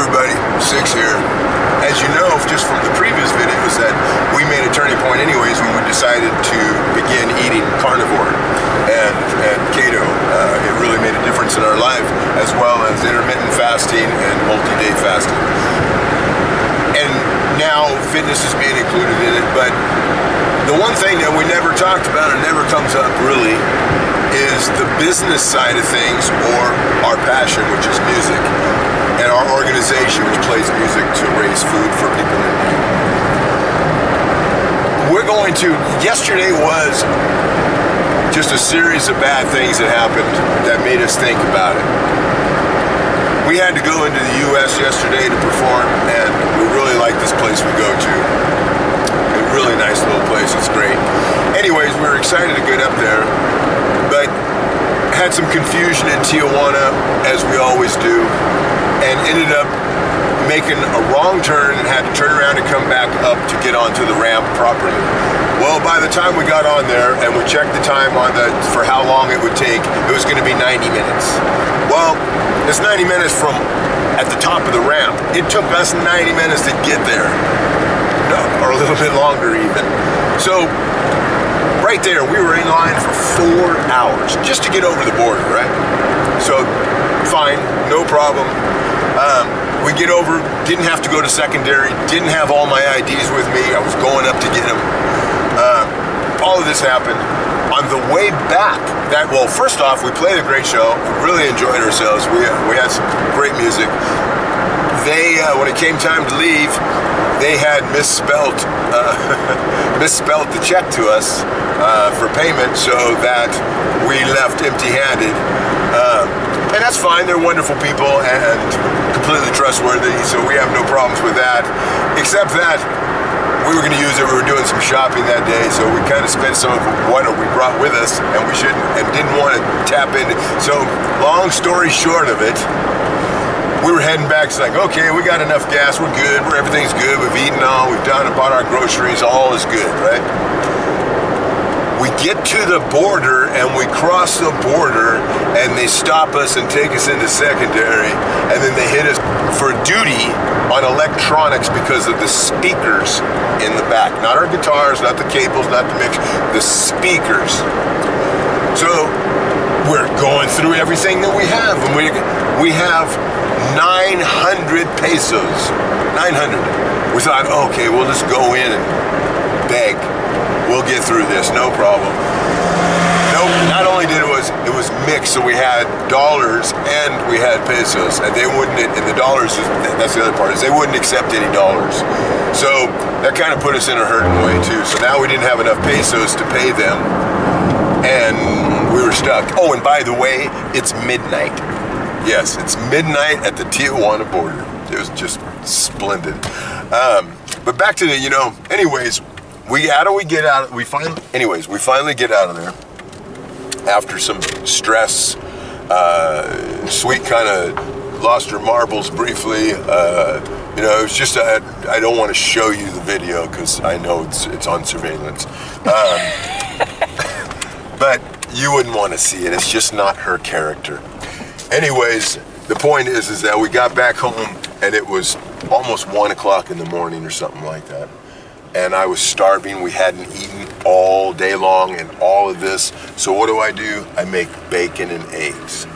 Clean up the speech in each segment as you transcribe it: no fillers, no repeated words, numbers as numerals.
everybody, Sixx here. As you know, just from the previous videos, that we made a turning point anyways when we decided to begin eating carnivore and keto. It really made a difference in our life, as well as intermittent fasting and multi-day fasting. And now fitness is being included in it, but the one thing that we never talked about and never comes up really is the business side of things, or our passion, which is music, and our organization, which plays music to raise food for people in need. Yesterday was just a series of bad things that happened that made us think about it. We had to go into the US yesterday to perform, and we really like this place we go to. A really nice little place, it's great. Anyways, we were excited to get up there, but had some confusion in Tijuana, as we always do, and ended up making a wrong turn and had to turn around and come back up to get onto the ramp properly. Well, by the time we got on there and we checked the time for how long it would take, it was going to be 90 minutes. Well, it's 90 minutes from at the top of the ramp. It took us 90 minutes to get there, or a little bit longer even. So right there, we were in line for 4 hours just to get over the border, right? So fine, no problem. We get over, didn't have to go to secondary, didn't have all my IDs with me. I was going up to get them. All of this happened. On the way back, well, first off, we played a great show. We really enjoyed ourselves. We had some great music. When it came time to leave, they had misspelled the check to us for payment, so that we left empty-handed. And that's fine, they're wonderful people and completely trustworthy, so we have no problems with that, except that we were going to use it. We were doing some shopping that day, so we kind of spent some of what we brought with us, and we shouldn't, and didn't want to tap into. So, long story short of it, we were heading back. It's like, okay, we got enough gas, we're good, everything's good, we've eaten all, we've done and bought our groceries, all is good, right? We get to the border and we cross the border and they stop us and take us into secondary, and then they hit us for duty on electronics because of the speakers in the back. Not our guitars, not the cables, not the mix, the speakers. So we're going through everything that we have, and we have 900 pesos. 900. We thought, okay, we'll just go in and beg. We'll get through this, no problem. Nope, not only did it was mixed, so we had dollars and we had pesos, and they wouldn't, and the dollars, that's the other part, is they wouldn't accept any dollars. So that kind of put us in a hurting way too. So now we didn't have enough pesos to pay them, and we were stuck. Oh, and by the way, it's midnight. Yes, it's midnight at the Tijuana border. It was just splendid. But back to the, anyways, we finally get out of there after some stress. Sweet kind of lost her marbles briefly. It was just I don't want to show you the video because I know it's on surveillance. But you wouldn't want to see it. It's just not her character. Anyways, the point is that we got back home and it was almost 1 o'clock in the morning or something like that. And I was starving. We hadn't eaten all day long and all of this. So what do? I make bacon and eggs.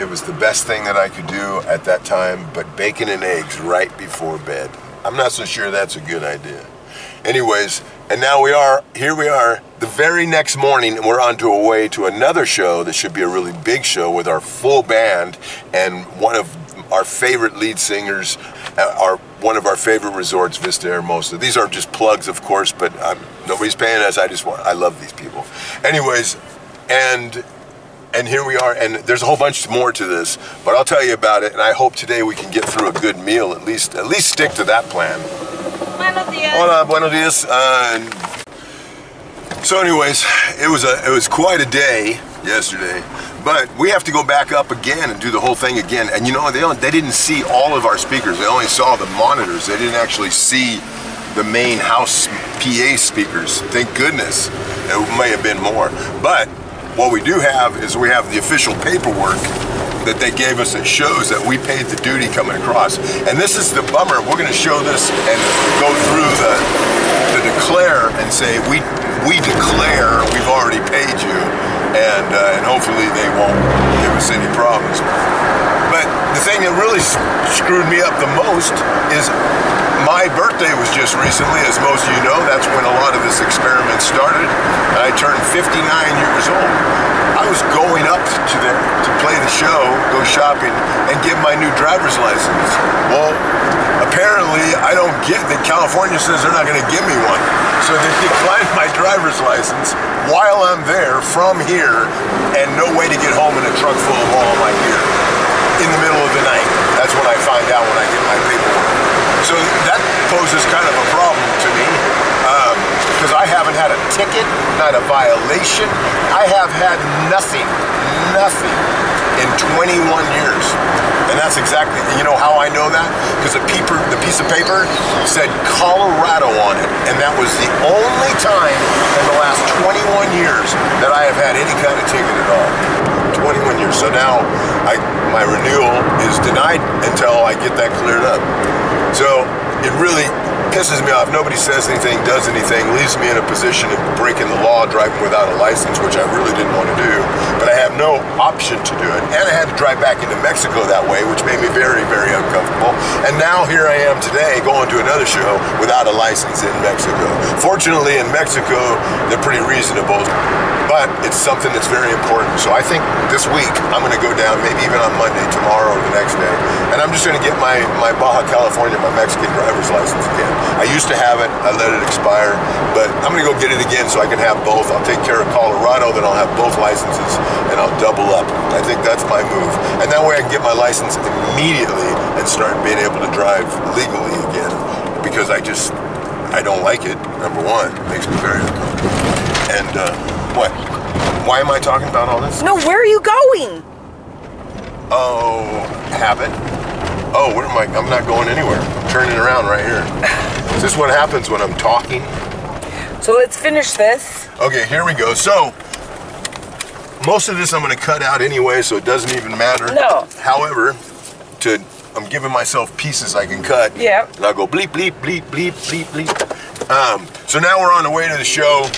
It was the best thing that I could do at that time, but bacon and eggs right before bed. I'm not so sure that's a good idea. Anyways, and now here we are, the very next morning, and we're on to a way to another show that should be a really big show with our full band and one of our favorite lead singers, one of our favorite resorts, Vista Hermosa. These are just plugs, of course, but nobody's paying us. I love these people. Anyways, and here we are, and there's a whole bunch more to this, but I'll tell you about it, and I hope today we can get through a good meal, at least stick to that plan. Buenos dias. Hola, buenos dias. So anyways, it was quite a day yesterday, but we have to go back up again and do the whole thing again. And they didn't see all of our speakers. They only saw the monitors. They didn't actually see the main house PA speakers. Thank goodness. It may have been more. But what we do have is we have the official paperwork that they gave us that shows that we paid the duty coming across. And this is the bummer. We're going to show this and go through the declare and say we declare we've already paid you, and hopefully they won't give us any problems. But the thing that really screwed me up the most is my birthday was just recently, as most of you know. That's when a lot of this experiment started. And I turned 59 years old. I was going up to play the show, go shopping, and get my new driver's license. Well, apparently I don't get that California says they're not going to give me one. So they declined my driver's license while I'm there from here, and no way to get home in a truck full of all of my gear in the middle of the night. That's what I find out when I get my paperwork. So that poses kind of a problem to me, because I haven't had a ticket, not a violation. I have had nothing in 21 years. And that's exactly, you know how I know that? Because the piece of paper said Colorado on it, and that was the only time in the last 21 years that I have had any kind of ticket at all. 21 years. So now my renewal is denied until I get that cleared up. So it really pisses me off. Nobody says anything, does anything, leaves me in a position of breaking the law, driving without a license, which I really didn't want to do, but I have no option to do it. And I had to drive back into Mexico that way, which made me very, very uncomfortable. And now here I am today going to another show without a license in Mexico. Fortunately, in Mexico, they're pretty reasonable, but it's something that's very important. So I think this week I'm going to go down, maybe even on Monday, tomorrow, or the next day, and I'm just going to get my Baja California, my Mexican driver's license again. I used to have it, I let it expire, but I'm going to go get it again so I can have both. I'll take care of Colorado, then I'll have both licenses, and I'll double up. I think that's my move. And that way I can get my license immediately and start being able to drive legally again, because I don't like it, number one. It makes me very uncomfortable. And, what? Why am I talking about all this? No, where are you going? Oh, habit. Oh, where am I? I'm not going anywhere. I'm turning around right here. Is this what happens when I'm talking? So let's finish this. Okay, here we go. So, most of this I'm going to cut out anyway, so it doesn't even matter. No. However, I'm giving myself pieces I can cut. Yeah. And I'll go bleep, bleep, bleep, bleep, bleep, bleep. So now we're on the way to the show,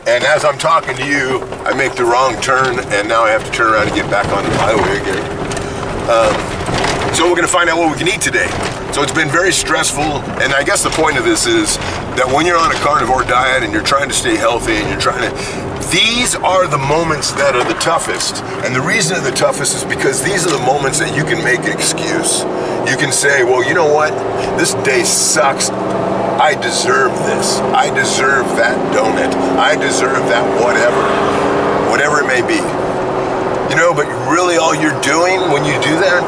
and as I'm talking to you, I make the wrong turn, and now I have to turn around and get back on the highway again. So we're going to find out what we can eat today. So it's been very stressful, and I guess the point of this is that when you're on a carnivore diet and you're trying to stay healthy and you're trying to, these are the moments that are the toughest. And the reason they're the toughest is because these are the moments that you can make an excuse. You can say, well, you know what? This day sucks. I deserve this. I deserve that donut. I deserve that whatever it may be. You know, but really all you're doing when you do that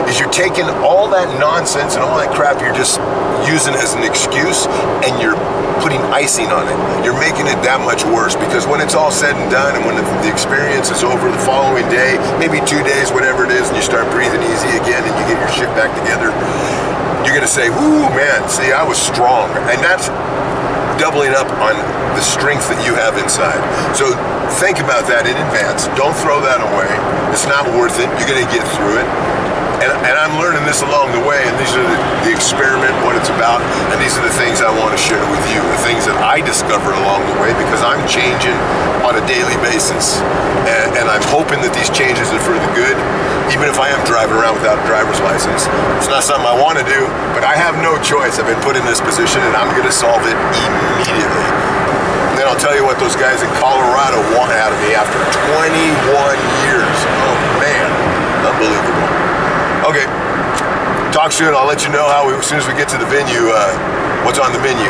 is you're taking all that nonsense and all that crap you're just using as an excuse, and you're putting icing on it. You're making it that much worse, because when it's all said and done, and when the experience is over the following day, maybe 2 days, whatever it is, and you start breathing easy again and you get your shit back together, you're gonna say, whoo, man, see, I was strong. And that's doubling up on the strength that you have inside. So think about that in advance. Don't throw that away. It's not worth it. You're gonna get through it. And I'm learning this along the way, and these are the experiment, what it's about, and these are the things I want to share with you, the things that I discover along the way, because I'm changing on a daily basis, and I'm hoping that these changes are for the good, even if I am driving around without a driver's license. It's not something I want to do, but I have no choice. I've been put in this position, and I'm going to solve it immediately. And then I'll tell you what those guys in Colorado want out of me after 21 years. Oh man, unbelievable. Okay, talk soon. I'll let you know as soon as we get to the venue, what's on the menu.